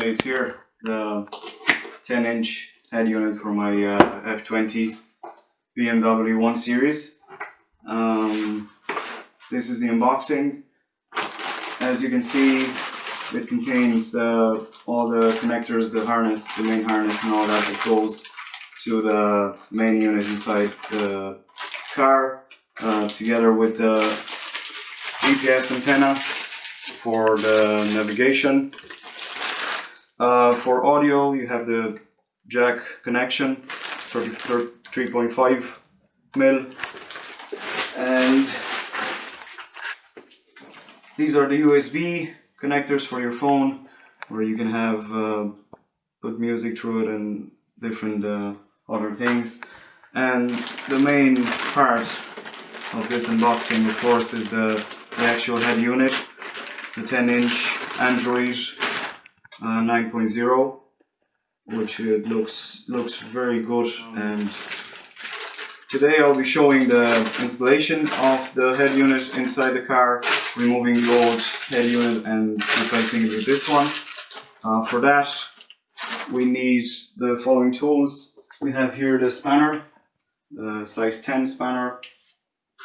it's here, the 10-inch head unit for my F20 BMW 1 Series. This is the unboxing. As you can see, it contains all the connectors, the harness, the main harness and all that goes to the main unit inside the car, together with the GPS antenna for the navigation. For audio, you have the jack connection, 3.5 mil, and these are the USB connectors for your phone, where you can have put music through it and different other things. And the main part of this unboxing, of course, is the actual head unit, the 10-inch Android 9.0, which looks very good. And today I'll be showing the installation of the head unit inside the car, removing the old head unit and replacing it with this one. For that, we need the following tools. We have here the spanner, the size 10 spanner,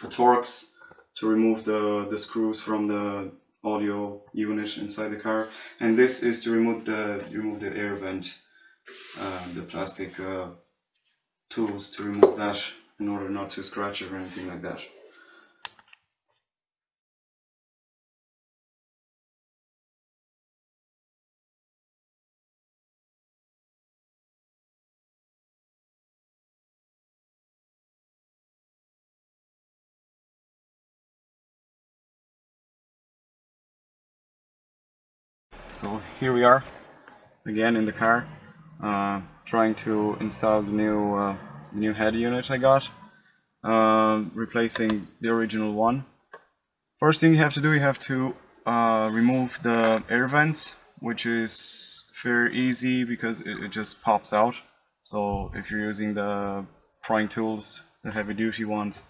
the Torx to remove the screws from the audio unit inside the car, and this is to remove the air vent, the plastic tools to remove that in order not to scratch it or anything like that. So here we are again in the car, trying to install the new head unit I got, replacing the original one. First thing you have to do, you have to remove the air vents, which is very easy because it just pops out. So if you're using the prying tools, the heavy duty ones,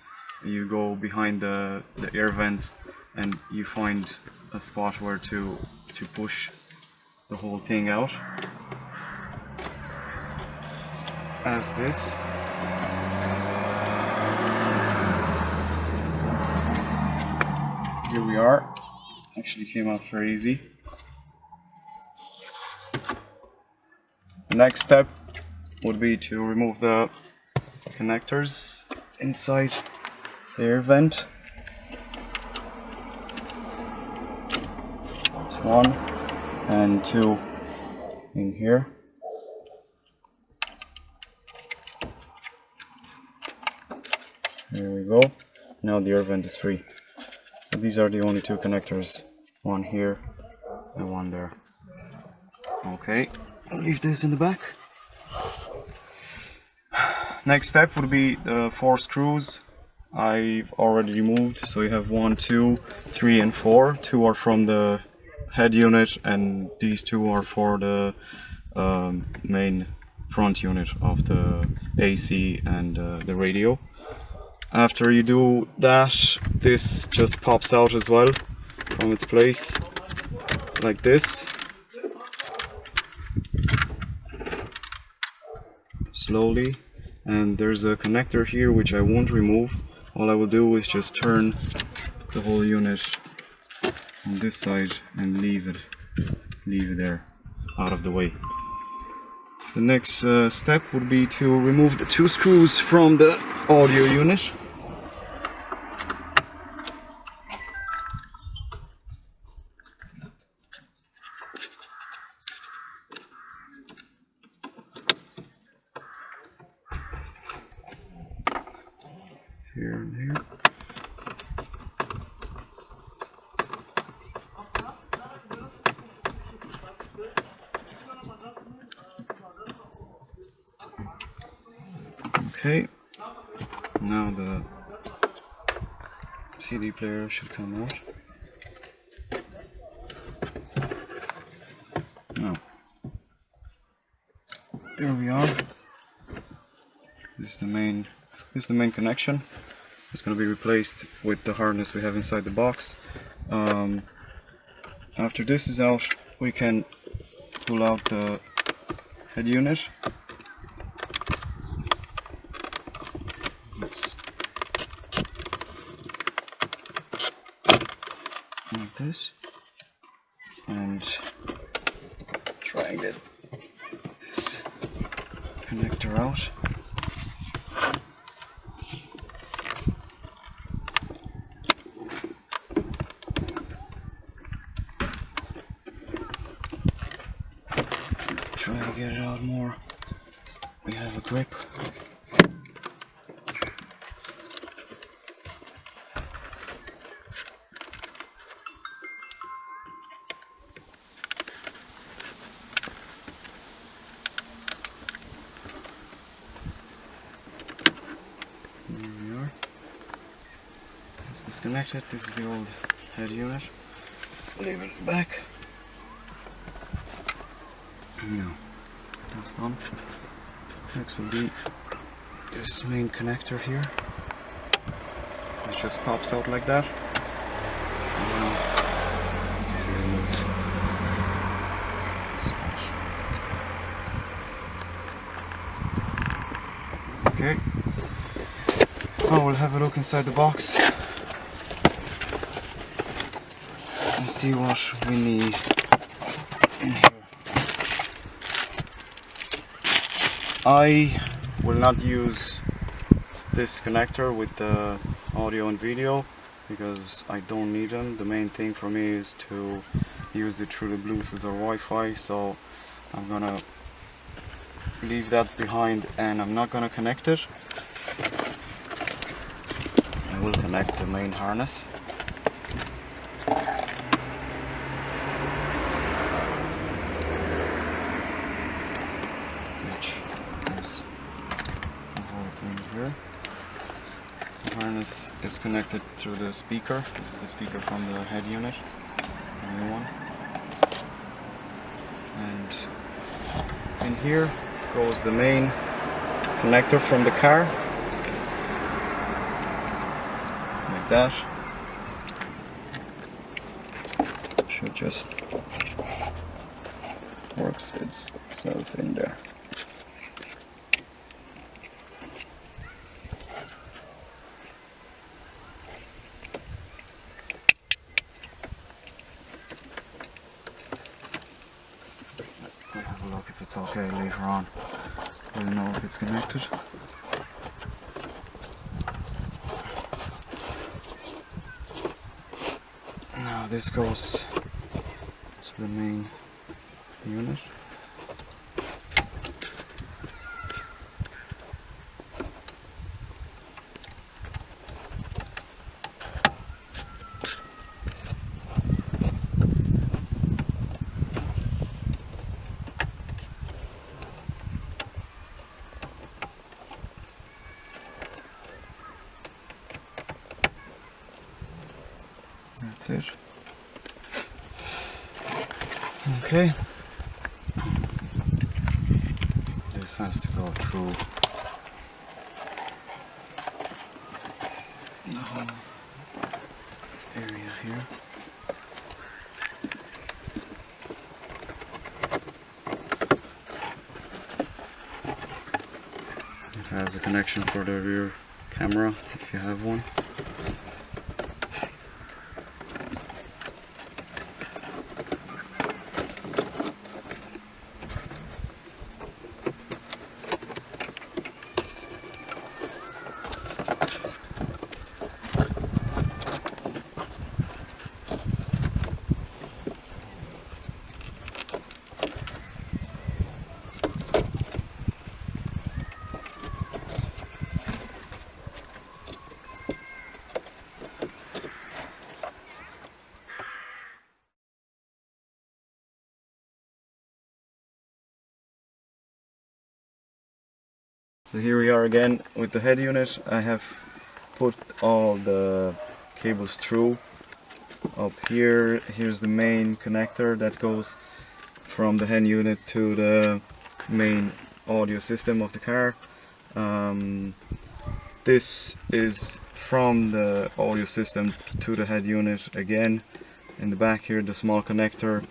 you go behind the air vents and you find a spot where to push the whole thing out, as this. Here we are. Actually came out very easy. The next step would be to remove the connectors inside the air vent. There's one and two in here. There we go. Now the air vent is free. So these are the only two connectors, one here and one there. Okay, I'll leave this in the back. Next step would be the 4 screws I've already removed. So you have 1, 2, 3 and 4. 2 are from the head unit and these 2 are for the main front unit of the AC and the radio. After you do that, this just pops out as well from its place, like this. Slowly. And there's a connector here which I won't remove. All I will do is just turn the whole unit on this side and leave it there, out of the way. The next step would be to remove the 2 screws from the audio unit. Here and here. Okay, now the CD player should come out. Now, there we are. This is the main connection. It's going to be replaced with the harness we have inside the box. After this is out, we can pull out the head unit. It's like this, and try and get this connector out. Try to get it out more. We have a grip. Here we are. It's disconnected. This is the old head unit. Leave it back. No, that's done. Next will be this main connector here. It just pops out like that. And now we remove this part. Okay. Now we'll have a look inside the box and see what we need in here. I will not use this connector with the audio and video because I don't need them. The main thing for me is to use it through the Bluetooth or Wi-Fi, so I'm gonna leave that behind and I'm not gonna connect it. I will connect the main harness. Here. The harness is connected through the speaker. This is the speaker from the head unit, the new one. And in here goes the main connector from the car, like that. Should just works itself in there. We'll have a look if it's okay later on. We'll know if it's connected. Now this goes to the main unit. That's it. Okay. This has to go through the whole area here. It has a connection for the rear camera if you have one. So here we are again with the head unit. I have put all the cables through. Up here, here's the main connector that goes from the head unit to the main audio system of the car. This is from the audio system to the head unit again. In the back here, the small connector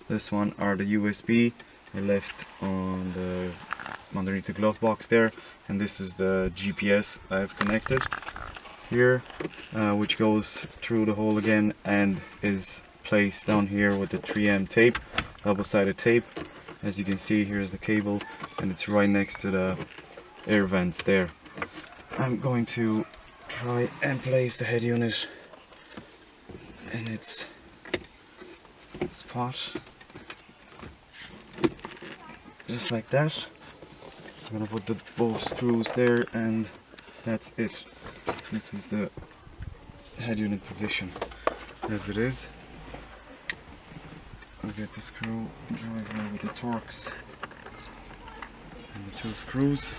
This one are the USB I left on the underneath the glove box there, and this is the GPS I've connected here, which goes through the hole again and is placed down here with the 3M tape, double-sided tape. As you can see, here's the cable and it's right next to the air vents there. I'm going to try and place the head unit in its spot, just like that. I'm gonna put the both screws there and that's it. This is the head unit position as it is. I'll get the screwdriver with the Torx and the 2 screws.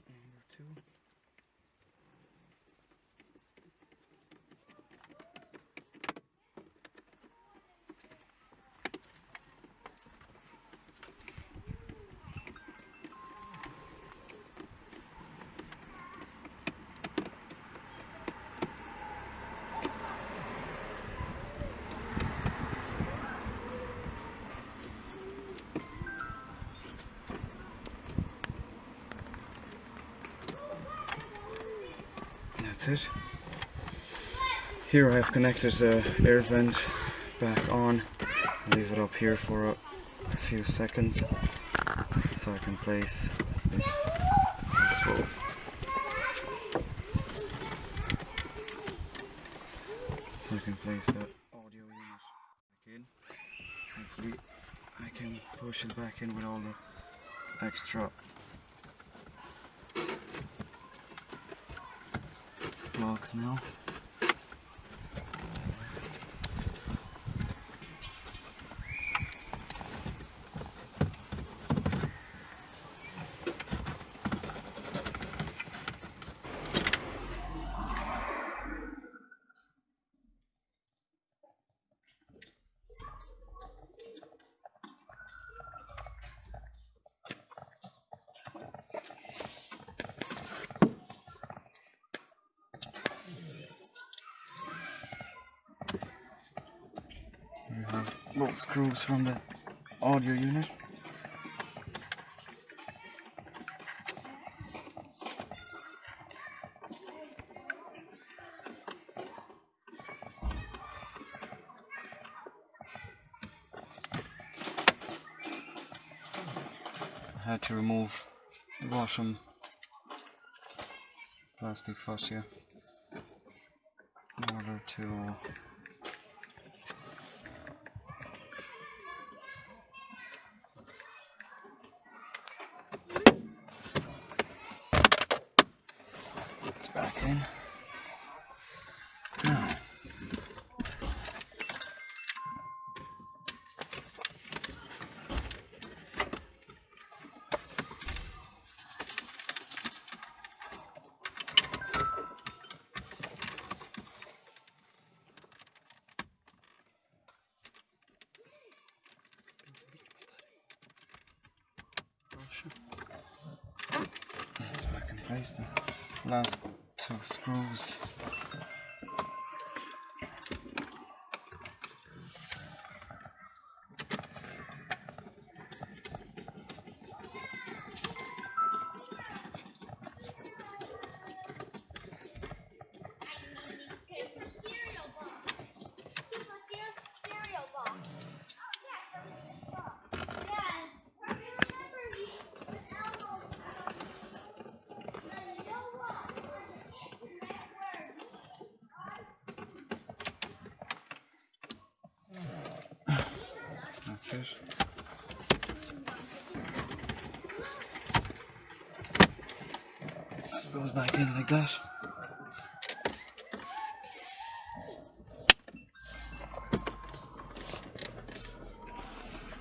Number 2. That's it. Here I have connected the air vent back on. Leave it up here for a few seconds so I can place this bolt. So I can place the audio unit back in. Hopefully I can push it back in with all the extra blocks now. Bolt screws from the audio unit. I had to remove the bottom plastic fascia in order to back in. Now, it's back in place. The last 2 screws. That's it. That goes back in like that.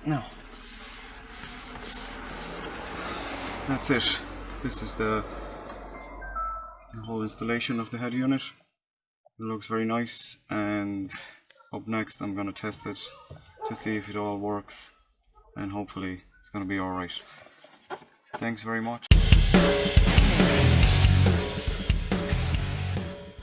Now, that's it. This is the whole installation of the head unit. It looks very nice, and up next I'm going to test it to see if it all works, and hopefully it's going to be alright. Thanks very much.